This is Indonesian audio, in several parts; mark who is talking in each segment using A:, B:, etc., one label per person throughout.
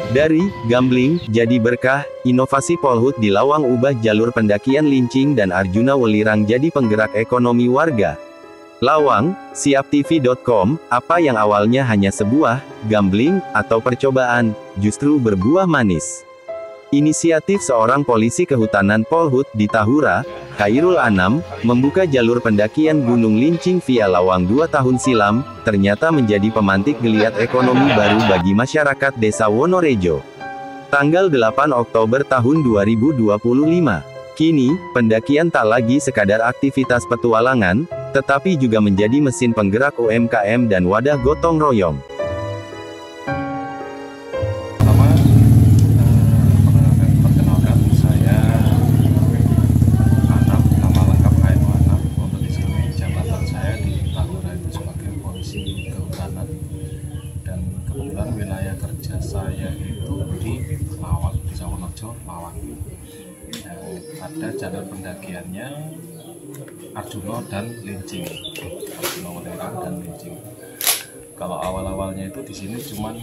A: Dari gambling jadi berkah, inovasi Polhut di Lawang ubah jalur pendakian Lincing dan Arjuna Welirang jadi penggerak ekonomi warga. Lawang, siaptv.com, apa yang awalnya hanya sebuah gambling atau percobaan, justru berbuah manis. Inisiatif seorang polisi kehutanan Polhut di Tahura, Khairul Anam, membuka jalur pendakian Gunung Lincing via Lawang 2 tahun silam, ternyata menjadi pemantik geliat ekonomi baru bagi masyarakat Desa Wonorejo. Tanggal 8 Oktober tahun 2025. Kini, pendakian tak lagi sekadar aktivitas petualangan, tetapi juga menjadi mesin penggerak UMKM dan wadah gotong royong.
B: Dan kebetulan wilayah kerja saya itu di Lawang, di Wonorejo, Lawang. Ada jalur pendakiannya Arjuna dan Lincing, Arjuna Welirang dan Lincing. Kalau awal-awalnya itu di sini cuman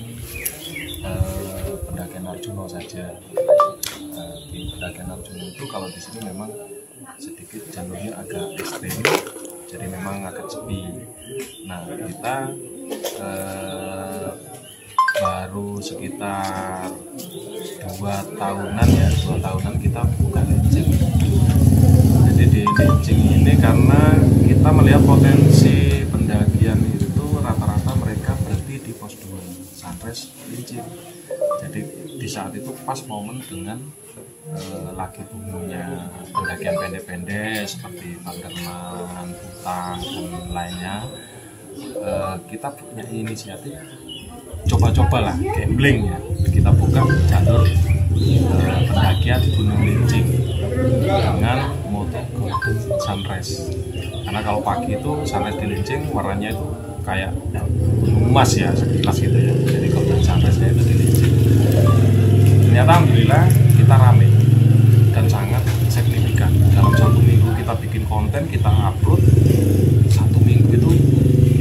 B: pendakian Arjuna saja. Di pendakian Arjuna itu kalau di sini memang sedikit jalurnya agak ekstrem, jadi memang agak sepi. Nah, kita baru sekitar 2 tahunan kita buka Lincing. Jadi di Lincing ini karena kita melihat potensi pendakian itu rata-rata mereka berhenti di pos 2 Sunrise Lincing. Jadi di saat itu pas momen dengan lagi boomnya pendakian pendek-pendek seperti Panderman, Butang, dan lainnya. Kita punya inisiatif coba-cobalah gambling ya, kita buka jalur pendakian Gunung Lincing dengan moto Golden Sunrise. Karena kalau pagi itu sunrise di Lincing warnanya itu kayak gunung emas ya, sekilas gitu ya, jadi Golden Sunrise itu di Lincing. Ternyata alhamdulillah kita rame dan sangat signifikan. Dalam 1 minggu kita bikin konten, kita upload, 1 minggu itu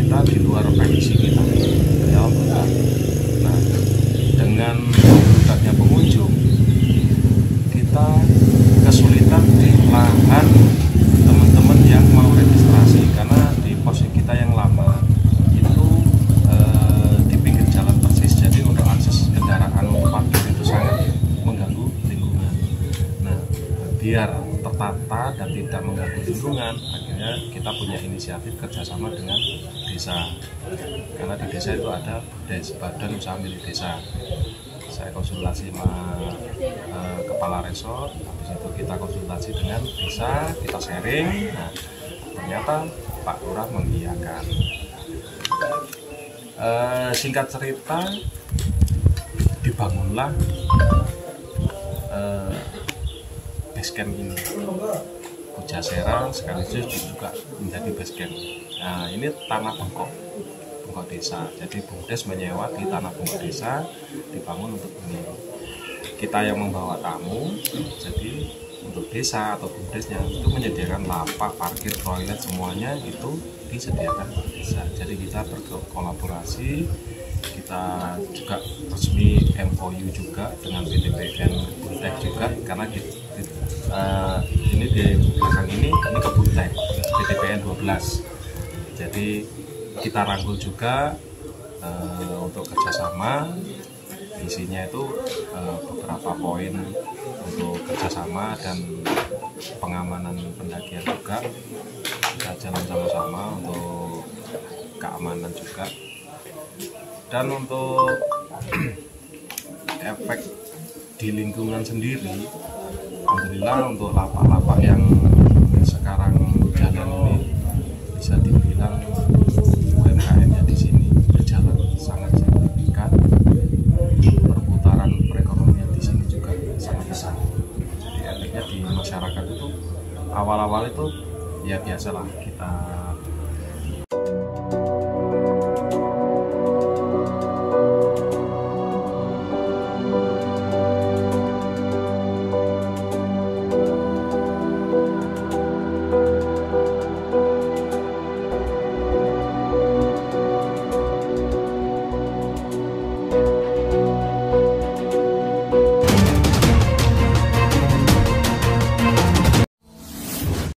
B: kita di luar prediksi kita. Ya alhamdulillah. Nah, dengan membukanya pengunjung, kita kesulitan di lahan teman-teman yang mau registrasi karena di pos kita yang lama itu di pinggir jalan persis, jadi untuk akses kendaraan untuk parkir itu sangat mengganggu lingkungan. Nah, biar tertata dan tidak mengganggu lingkungan, akhirnya kita punya inisiatif kerjasama dengan desa. Karena di desa itu ada badan usaha milik desa. Saya konsultasi sama kepala resort, habis itu kita konsultasi dengan desa, kita sharing. Nah, ternyata Pak Lurah mengiyakan. Singkat cerita, dibangunlah basecamp ini. Pujasera sekaligus juga menjadi basecamp. Nah, ini tanah bengkok desa. Jadi BUMDes menyewa di tanah bengkok desa, dibangun untuk ini. Kita yang membawa tamu, jadi untuk desa atau BUMDesnya itu menyediakan lapak, parkir, toilet, semuanya itu disediakan oleh desa. Jadi kita berkolaborasi, kita juga resmi MOU juga dengan PTPN Buntek juga, karena ini di belakang ini Kebuntek PTPN 12. Jadi kita rangkul juga untuk kerjasama. Isinya itu beberapa poin untuk kerjasama dan pengamanan pendakian juga. Kita jalan sama-sama untuk keamanan juga. Dan untuk efek di lingkungan sendiri, alhamdulillah untuk lapak-lapak yang sekarang jalan ini bisa dibilang UMKM-nya di sini berjalan sangat signifikan. Perputaran perekonomian di sini juga sangat besar. Jadi efeknya di masyarakat itu awal-awal itu ya biasalah, kita